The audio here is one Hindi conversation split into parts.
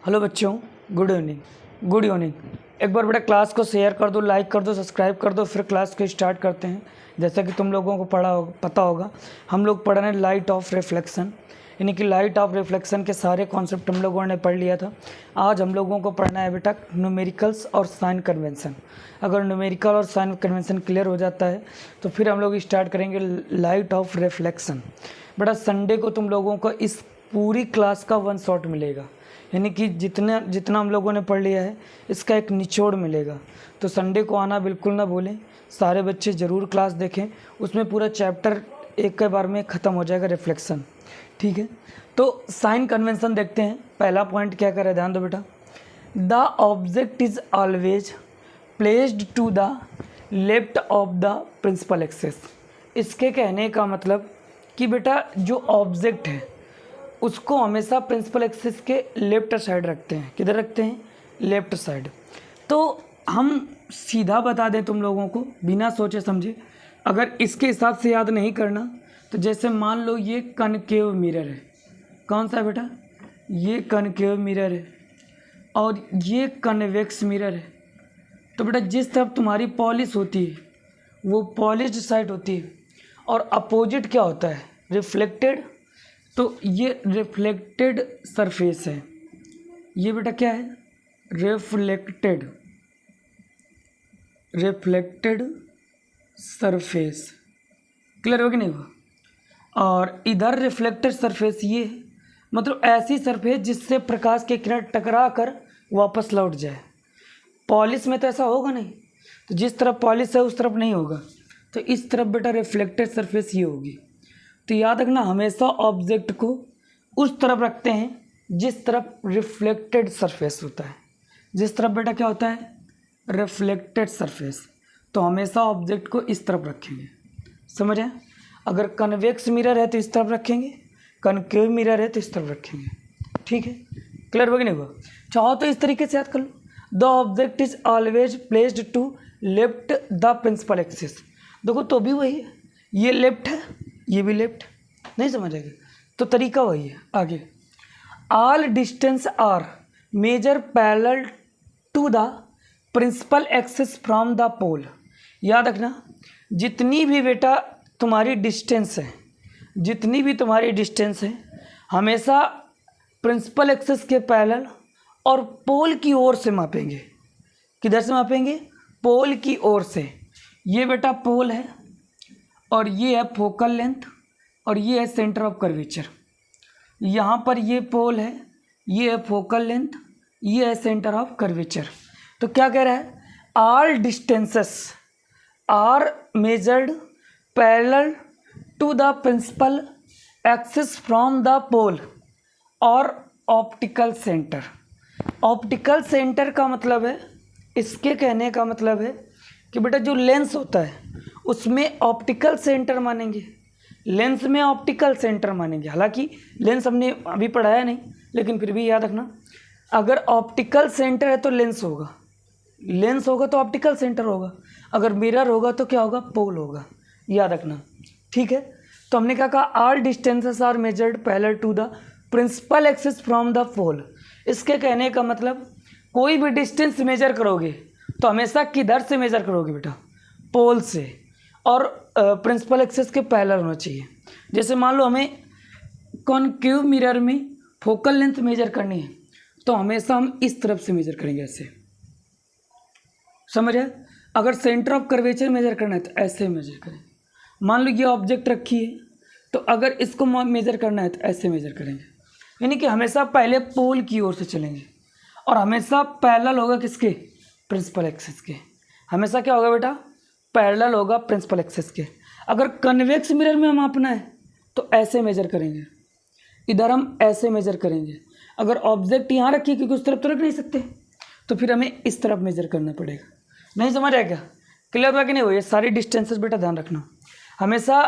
हेलो बच्चों, गुड इवनिंग। एक बार बेटा क्लास को शेयर कर दो, लाइक कर दो, सब्सक्राइब कर दो, फिर क्लास को स्टार्ट करते हैं। जैसा कि तुम लोगों को पता होगा, हम लोग पढ़ रहे हैं लाइट ऑफ रिफ्लेक्शन, यानी कि लाइट ऑफ रिफ्लेक्शन के सारे कॉन्सेप्ट हम लोगों ने पढ़ लिया था। आज हम लोगों को पढ़ना है बेटा न्यूमेरिकल्स और साइन कन्वेंशन। अगर न्यूमेरिकल और साइन कन्वेंशन क्लियर हो जाता है तो फिर हम लोग स्टार्ट करेंगे लाइट ऑफ रिफ्लेक्शन। बेटा संडे को तुम लोगों को इस पूरी क्लास का वन शॉट मिलेगा, यानी कि जितना हम लोगों ने पढ़ लिया है इसका एक निचोड़ मिलेगा। तो संडे को आना बिल्कुल ना भूलें, सारे बच्चे ज़रूर क्लास देखें, उसमें पूरा चैप्टर एक के बार में ख़त्म हो जाएगा रिफ्लेक्शन। ठीक है, तो साइन कन्वेंशन देखते हैं। पहला पॉइंट क्या करे, ध्यान दो बेटा। The object is always placed to the left of the principal axis. इसके कहने का मतलब कि बेटा जो ऑब्जेक्ट है उसको हमेशा प्रिंसिपल एक्सिस के लेफ्ट साइड रखते हैं। किधर रखते हैं? Left side. तो हम सीधा बता दें तुम लोगों को बिना सोचे समझे, अगर इसके हिसाब से याद नहीं करना तो जैसे मान लो ये कनकेव मिरर है। कौन सा है बेटा? ये कनकेव मिरर है और ये कन्वेक्स मिरर है। तो बेटा जिस तरफ तुम्हारी पॉलिश होती है वो पॉलिश्ड साइड होती है और अपोजिट क्या होता है? रिफ्लेक्टेड। तो ये रिफ्लेक्टेड सरफेस है, ये बेटा क्या है? Reflected surface. क्लियर हो कि नहीं हुआ? और इधर रिफ्लेक्टेड सरफेस ये है, मतलब ऐसी सरफेस जिससे प्रकाश की किरण टकरा कर वापस लौट जाए। पॉलिश में तो ऐसा होगा नहीं, तो जिस तरफ पॉलिश है उस तरफ नहीं होगा, तो इस तरफ बेटा रिफ्लेक्टेड सरफेस ये होगी। तो याद रखना हमेशा ऑब्जेक्ट को उस तरफ रखते हैं जिस तरफ रिफ्लेक्टेड सरफेस होता है। जिस तरफ बेटा क्या होता है? Reflected surface. तो हमेशा ऑब्जेक्ट को इस तरफ रखेंगे, समझ आए? अगर कन्वेक्स मिरर है तो इस तरफ रखेंगे, कनकेव मिरर है तो इस तरफ रखेंगे। ठीक है, क्लियर हो गया नहीं हुआ? चाहो तो इस तरीके से याद कर लो, the object is always placed to left the principal axis. देखो तो भी वही है, ये लेफ्ट है, ये भी लेफ्ट। नहीं समझ आएगा तो तरीका वही है। आगे, all distance are measure parallel to the principal axis from the pole. याद रखना जितनी भी बेटा तुम्हारी डिस्टेंस है, जितनी भी तुम्हारी डिस्टेंस है हमेशा प्रिंसिपल एक्सिस के पैरेलल और पोल की ओर से मापेंगे। किधर से मापेंगे? पोल की ओर से। ये बेटा पोल है और ये है फोकल लेंथ और ये है सेंटर ऑफ कर्वेचर। यहाँ पर ये पोल है, ये है फोकल लेंथ, ये है सेंटर ऑफ कर्वेचर। तो क्या कह रहा है? All distances are measured parallel to the principal axis from the pole और ऑप्टिकल सेंटर। ऑप्टिकल सेंटर का मतलब है, इसके कहने का मतलब है कि बेटा जो लेंस होता है उसमें ऑप्टिकल सेंटर मानेंगे, लेंस में ऑप्टिकल सेंटर मानेंगे। हालांकि लेंस हमने अभी पढ़ाया नहीं, लेकिन फिर भी याद रखना अगर ऑप्टिकल सेंटर है तो लेंस होगा, लेंस होगा तो ऑप्टिकल सेंटर होगा, अगर मिरर होगा तो क्या होगा? पोल होगा। याद रखना, ठीक है? तो हमने क्या कहा? All distances are measured parallel to the principal axis from the pole. इसके कहने का मतलब कोई भी डिस्टेंस मेजर करोगे तो हमेशा किधर से मेजर करोगे बेटा? पोल से, और प्रिंसिपल एक्सिस के पैरेलल होना चाहिए। जैसे मान लो हमें कॉनकेव मिरर में फोकल लेंथ मेजर करनी है तो हमेशा हम इस तरफ से मेजर करेंगे, ऐसे। समझ आए? अगर सेंटर ऑफ कर्वेचर मेजर करना है तो ऐसे मेजर करें। मान लो ये ऑब्जेक्ट रखी है तो अगर इसको मेजर करना है तो ऐसे मेजर करेंगे, यानी कि हमेशा पहले पोल की ओर से चलेंगे और हमेशा पैरेलल होगा किसके? प्रिंसिपल एक्सिस के। हमेशा क्या होगा बेटा? पैरेलल होगा प्रिंसिपल एक्सिस के। अगर कन्वेक्स मिरर में हम मापना है तो ऐसे मेजर करेंगे, इधर हम ऐसे मेजर करेंगे। अगर ऑब्जेक्ट यहाँ रखिए, क्योंकि उस तरफ तो रख नहीं सकते, तो फिर हमें इस तरफ मेजर करना पड़ेगा। नहीं समझ आया क्या? क्लियर हुआ कि नहीं हुआ? ये सारी डिस्टेंसेस बेटा ध्यान रखना, हमेशा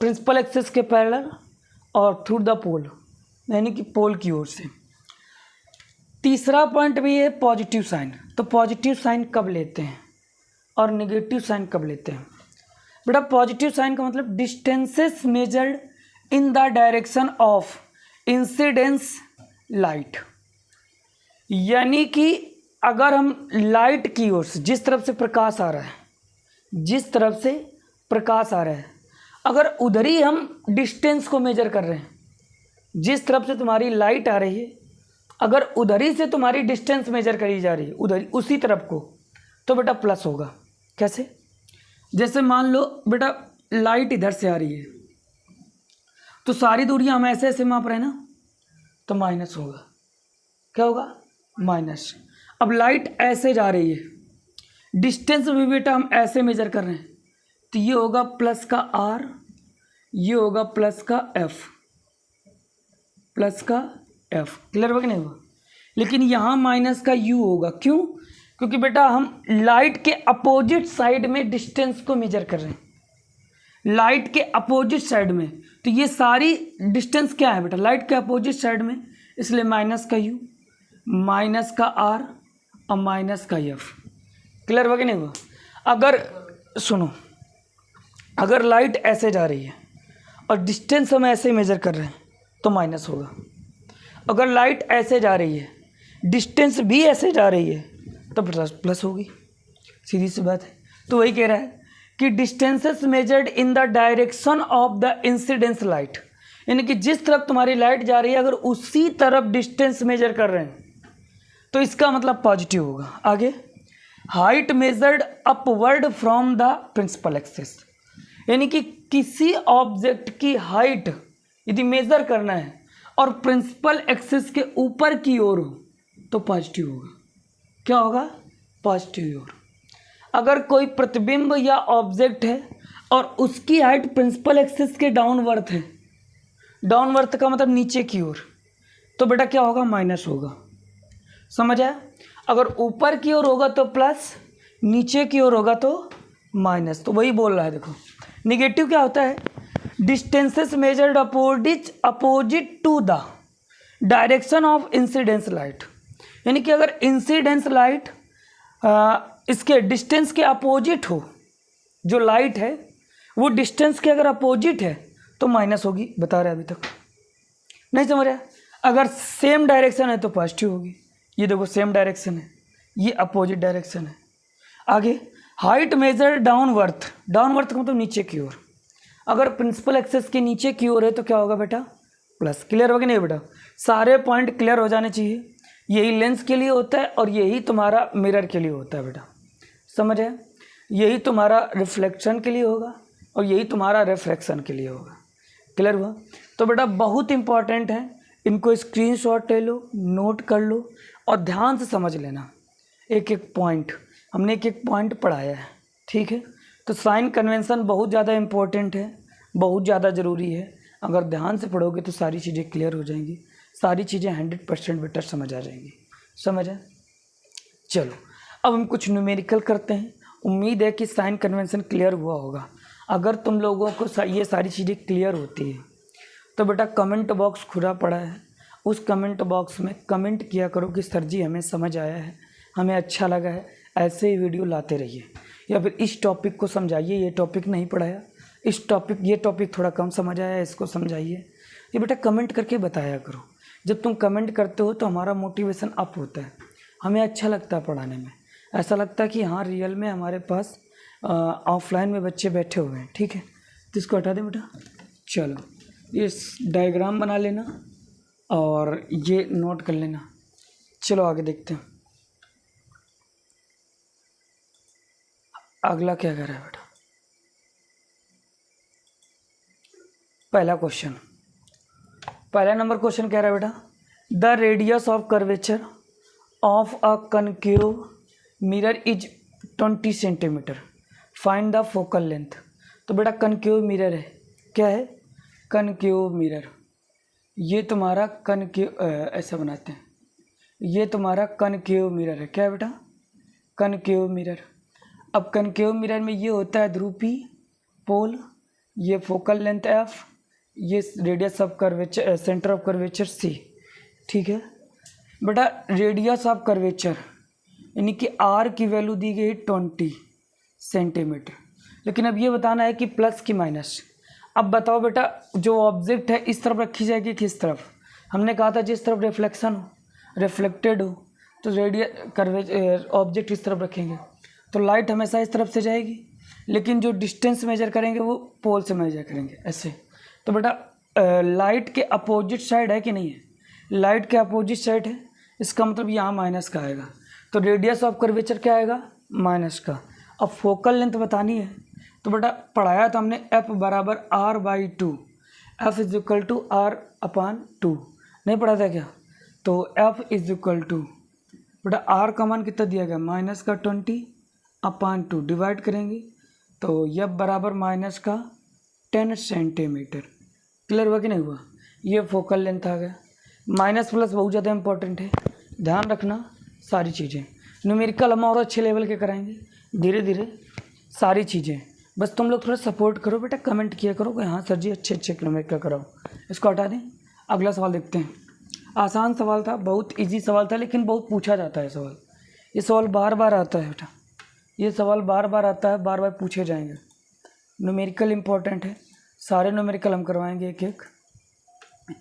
प्रिंसिपल एक्सिस के पैरेलल और थ्रू द पोल, यानी कि पोल की ओर से। तीसरा पॉइंट भी है पॉजिटिव साइन। तो पॉजिटिव साइन कब लेते हैं और नेगेटिव साइन कब लेते हैं? बेटा पॉजिटिव साइन का मतलब distances measured in the direction of incidence light. यानी कि अगर हम लाइट की ओर से, जिस तरफ से प्रकाश आ रहा है, जिस तरफ से प्रकाश आ रहा है, अगर उधर ही हम डिस्टेंस को मेजर कर रहे हैं, जिस तरफ से तुम्हारी लाइट आ रही है अगर उधर ही से तुम्हारी डिस्टेंस मेजर करी जा रही है, उधर उसी तरफ को, तो बेटा प्लस होगा। कैसे? जैसे मान लो बेटा लाइट इधर से आ रही है तो सारी दूरियां हम ऐसे ऐसे माप रहे हैं ना, तो माइनस होगा। क्या होगा? माइनस। अब लाइट ऐसे जा रही है, डिस्टेंस भी बेटा हम ऐसे मेजर कर रहे हैं, तो ये होगा प्लस का आर, ये होगा प्लस का एफ, प्लस का एफ। क्लियर होगा कि नहीं होगा? लेकिन यहाँ माइनस का यू होगा। क्यों? क्योंकि बेटा हम लाइट के अपोजिट साइड में डिस्टेंस को मेजर कर रहे हैं, लाइट के अपोजिट साइड में, तो ये सारी डिस्टेंस क्या है बेटा? लाइट के अपोजिट साइड में, इसलिए माइनस का यू, माइनस का आर और माइनस का एफ। क्लियर होगा कि नहीं हुआ? अगर सुनो, अगर लाइट ऐसे जा रही है और डिस्टेंस हम ऐसे मेजर कर रहे हैं तो माइनस होगा। अगर लाइट ऐसे जा रही है, डिस्टेंस भी ऐसे जा रही है, तो प्लस होगी। सीधी सी बात है। तो वही कह रहा है कि distances measured in the direction of the incidence light, यानी कि जिस तरफ तुम्हारी लाइट जा रही है अगर उसी तरफ डिस्टेंस मेजर कर रहे हैं तो इसका मतलब पॉजिटिव होगा। आगे, height measured upward from the principal axis, यानी कि किसी ऑब्जेक्ट की हाइट यदि मेजर करना है और प्रिंसिपल एक्सिस के ऊपर की ओर हो तो पॉजिटिव होगा। क्या होगा? पॉजिटिव ओर। अगर कोई प्रतिबिंब या ऑब्जेक्ट है और उसकी हाइट प्रिंसिपल एक्सिस के डाउनवर्थ है, डाउनवर्थ का मतलब नीचे की ओर, तो बेटा क्या होगा? माइनस होगा। समझ आया? अगर ऊपर की ओर होगा तो प्लस, नीचे की ओर होगा तो माइनस। तो वही बोल रहा है। देखो निगेटिव क्या होता है? Distances measured opposite to the direction of incidence light, यानी कि अगर इंसिडेंस लाइट इसके डिस्टेंस के अपोजिट हो, जो लाइट है वो डिस्टेंस के अगर अपोजिट है तो माइनस होगी। बता रहे अभी तक नहीं समझ रहा? अगर सेम डायरेक्शन है तो पॉजिटिव होगी। ये देखो सेम डायरेक्शन है, ये अपोजिट डायरेक्शन है। आगे, हाइट मेजर डाउनवर्थ, डाउनवर्थ का मतलब नीचे की ओर, अगर प्रिंसिपल एक्सिस के नीचे की ओर है तो क्या होगा बेटा? प्लस। क्लियर होगा नहीं बेटा? सारे पॉइंट क्लियर हो जाने चाहिए। यही लेंस के लिए होता है और यही तुम्हारा मिरर के लिए होता है बेटा। समझ है? यही तुम्हारा रिफ्लेक्शन के लिए होगा और यही तुम्हारा रिफ्रैक्शन के लिए होगा। क्लियर हुआ? तो बेटा बहुत इंपॉर्टेंट है, इनको स्क्रीनशॉट ले लो, नोट कर लो और ध्यान से समझ लेना। एक एक पॉइंट हमने एक एक पॉइंट पढ़ाया है, ठीक है? तो साइन कन्वेंशन बहुत ज़्यादा इम्पोर्टेंट है, बहुत ज़्यादा ज़रूरी है। अगर ध्यान से पढ़ोगे तो सारी चीज़ें क्लियर हो जाएंगी, सारी चीज़ें 100% बेटर समझ आ जाएंगी। समझ है? चलो अब हम कुछ न्यूमेरिकल करते हैं। उम्मीद है कि साइन कन्वेंशन क्लियर हुआ होगा। अगर तुम लोगों को ये सारी चीज़ें क्लियर होती है तो बेटा कमेंट बॉक्स खुला पड़ा है, उस कमेंट बॉक्स में कमेंट किया करो कि सर जी हमें समझ आया है, हमें अच्छा लगा है, ऐसे ही वीडियो लाते रहिए। या फिर इस टॉपिक को समझाइए, ये टॉपिक नहीं पढ़ाया, ये टॉपिक थोड़ा कम समझ आया, इसको समझाइए। ये बेटा कमेंट करके बताया करो। जब तुम कमेंट करते हो तो हमारा मोटिवेशन अप होता है, हमें अच्छा लगता है पढ़ाने में। ऐसा लगता है कि हाँ रियल में हमारे पास ऑफलाइन में बच्चे बैठे हुए हैं। ठीक है, तो इसको हटा दें बेटा। चलो ये डायग्राम बना लेना और ये नोट कर लेना। चलो आगे देखते हैं अगला क्या कह रहा है बेटा। पहला क्वेश्चन, पहला नंबर क्वेश्चन कह रहा है बेटा, the radius of curvature of a concave mirror is 20 centimetre, find the focal length. तो बेटा कनकेव मिरर है, क्या है? Concave mirror. ये तुम्हारा कनकेव, ऐसा बनाते हैं, ये तुम्हारा कनकेव मिरर है। क्या है बेटा? Concave mirror. अब कनकेव मिरर में ये होता है ध्रुवी पोल, ये फोकल लेंथ एफ, ये radius of curvature, centre of curvature C. ठीक है बेटा, रेडियस ऑफ कर्वेचर यानी कि आर की वैल्यू दी गई 20 सेंटीमीटर, लेकिन अब ये बताना है कि प्लस की माइनस। अब बताओ बेटा, जो ऑब्जेक्ट है इस तरफ रखी जाएगी किस तरफ? हमने कहा था जिस तरफ रिफ्लेक्शन हो, रिफ्लेक्टेड हो, तो रेडियल कर्वेचर ऑब्जेक्ट इस तरफ रखेंगे तो लाइट हमेशा इस तरफ से जाएगी, लेकिन जो डिस्टेंस मेजर करेंगे वो पोल से मेजर करेंगे ऐसे। तो बेटा लाइट के अपोजिट साइड है कि नहीं है, लाइट के अपोजिट साइड है, इसका मतलब यहाँ माइनस का आएगा। तो रेडियस ऑफ कर्वेचर क्या आएगा, माइनस का। अब फोकल लेंथ बतानी है तो बेटा पढ़ाया था हमने एफ बराबर r/2, F is equal to r/2, नहीं पढ़ा था क्या? तो एफ इज इक्वल टू बेटा r का मान कितना दिया गया, माइनस का 20/2, डिवाइड करेंगे तो एफ बराबर माइनस का 10 सेंटीमीटर। क्लियर हुआ कि नहीं हुआ? ये फोकल लेंथ आ गया। माइनस प्लस बहुत ज़्यादा इंपॉर्टेंट है, ध्यान रखना सारी चीज़ें। न्यूमेरिकल हम और अच्छे लेवल के कराएंगे धीरे धीरे सारी चीज़ें, बस तुम लोग थोड़ा सपोर्ट करो बेटा, कमेंट किया करो कि हाँ सर जी अच्छे न्यूमेरिकल कराओ। इसको हटा दें, अगला सवाल देखते हैं। आसान सवाल था, बहुत इजी सवाल था, लेकिन बहुत पूछा जाता है सवाल। ये सवाल बार बार आता है बेटा, ये सवाल बार बार आता है, बार बार पूछे जाएंगे। न्यूमेरिकल इम्पोर्टेंट है, सारे न्यूमेरिकल हम करवाएंगे एक एक।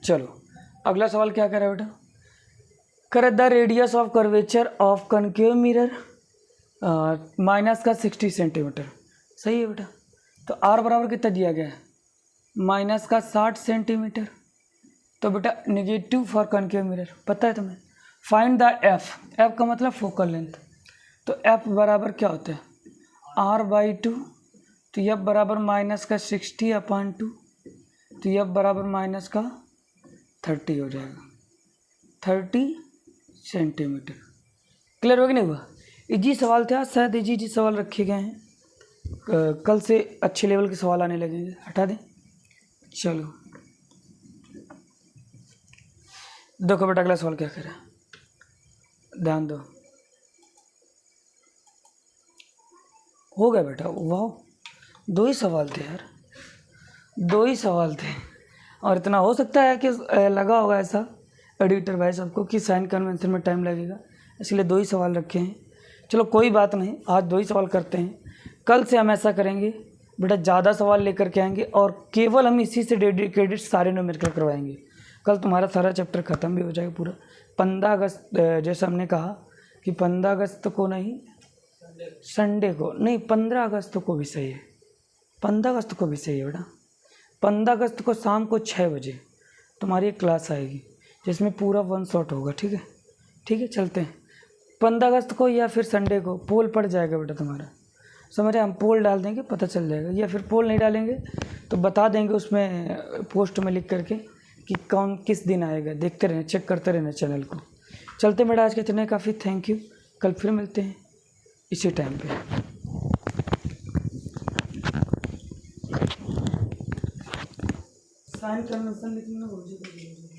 चलो अगला सवाल क्या कह रहा है बेटा, कर the radius of curvature of concave mirror minus का 60 सेंटीमीटर। सही है बेटा। तो आर बराबर कितना दिया गया है, माइनस का 60 सेंटीमीटर। तो बेटा नेगेटिव फॉर कनकेव मिरर पता है तुम्हें। फाइंड द एफ, एफ का मतलब फोकल लेंथ। तो एफ बराबर क्या होता है, r/2, तो एफ बराबर माइनस का 60/2, तो एफ बराबर माइनस का 30 हो जाएगा, 30 सेंटीमीटर। क्लियर हो कि नहीं हुआ? इजी सवाल थे आज, शायद इजी सवाल रखे गए हैं, कल से अच्छे लेवल के सवाल आने लगेंगे। हटा दें। चलो देखो बेटा अगला सवाल क्या कह रहा है, ध्यान दो। हो गया बेटा, वाह 2 ही सवाल थे यार, 2 ही सवाल थे। और इतना हो सकता है कि लगा होगा ऐसा एडिटर भाई सबको कि साइन कन्वेंशन में टाइम लगेगा, इसलिए 2 ही सवाल रखे हैं। चलो कोई बात नहीं, आज 2 ही सवाल करते हैं। कल से हम ऐसा करेंगे बेटा, ज़्यादा सवाल लेकर के आएंगे और केवल हम इसी से डेडिकेटेड सारे न्यूमेरिकल करवाएंगे। कल तुम्हारा सारा चैप्टर ख़त्म भी हो जाएगा पूरा। 15 अगस्त जैसे हमने कहा कि 15 अगस्त को नहीं, संडे को नहीं, 15 अगस्त को भी सही है, 15 अगस्त को भी सही है बेटा। 15 अगस्त को शाम को 6 बजे तुम्हारी एक क्लास आएगी जिसमें पूरा 1 शॉट होगा। ठीक है, ठीक है, चलते हैं। 15 अगस्त को या फिर संडे को पोल पड़ जाएगा बेटा तुम्हारा, समझ रहे? हम पोल डाल देंगे, पता चल जाएगा। या फिर पोल नहीं डालेंगे तो बता देंगे उसमें पोस्ट में लिख करके कि कौन किस दिन आएगा। देखते रहना, चेक करते रहना चैनल को। चलते बेटा, आज के इतने काफ़ी, थैंक यू। कल फिर मिलते हैं इसी टाइम पे। साइन कन्वेंशन लिखना बहुत जरूरी है।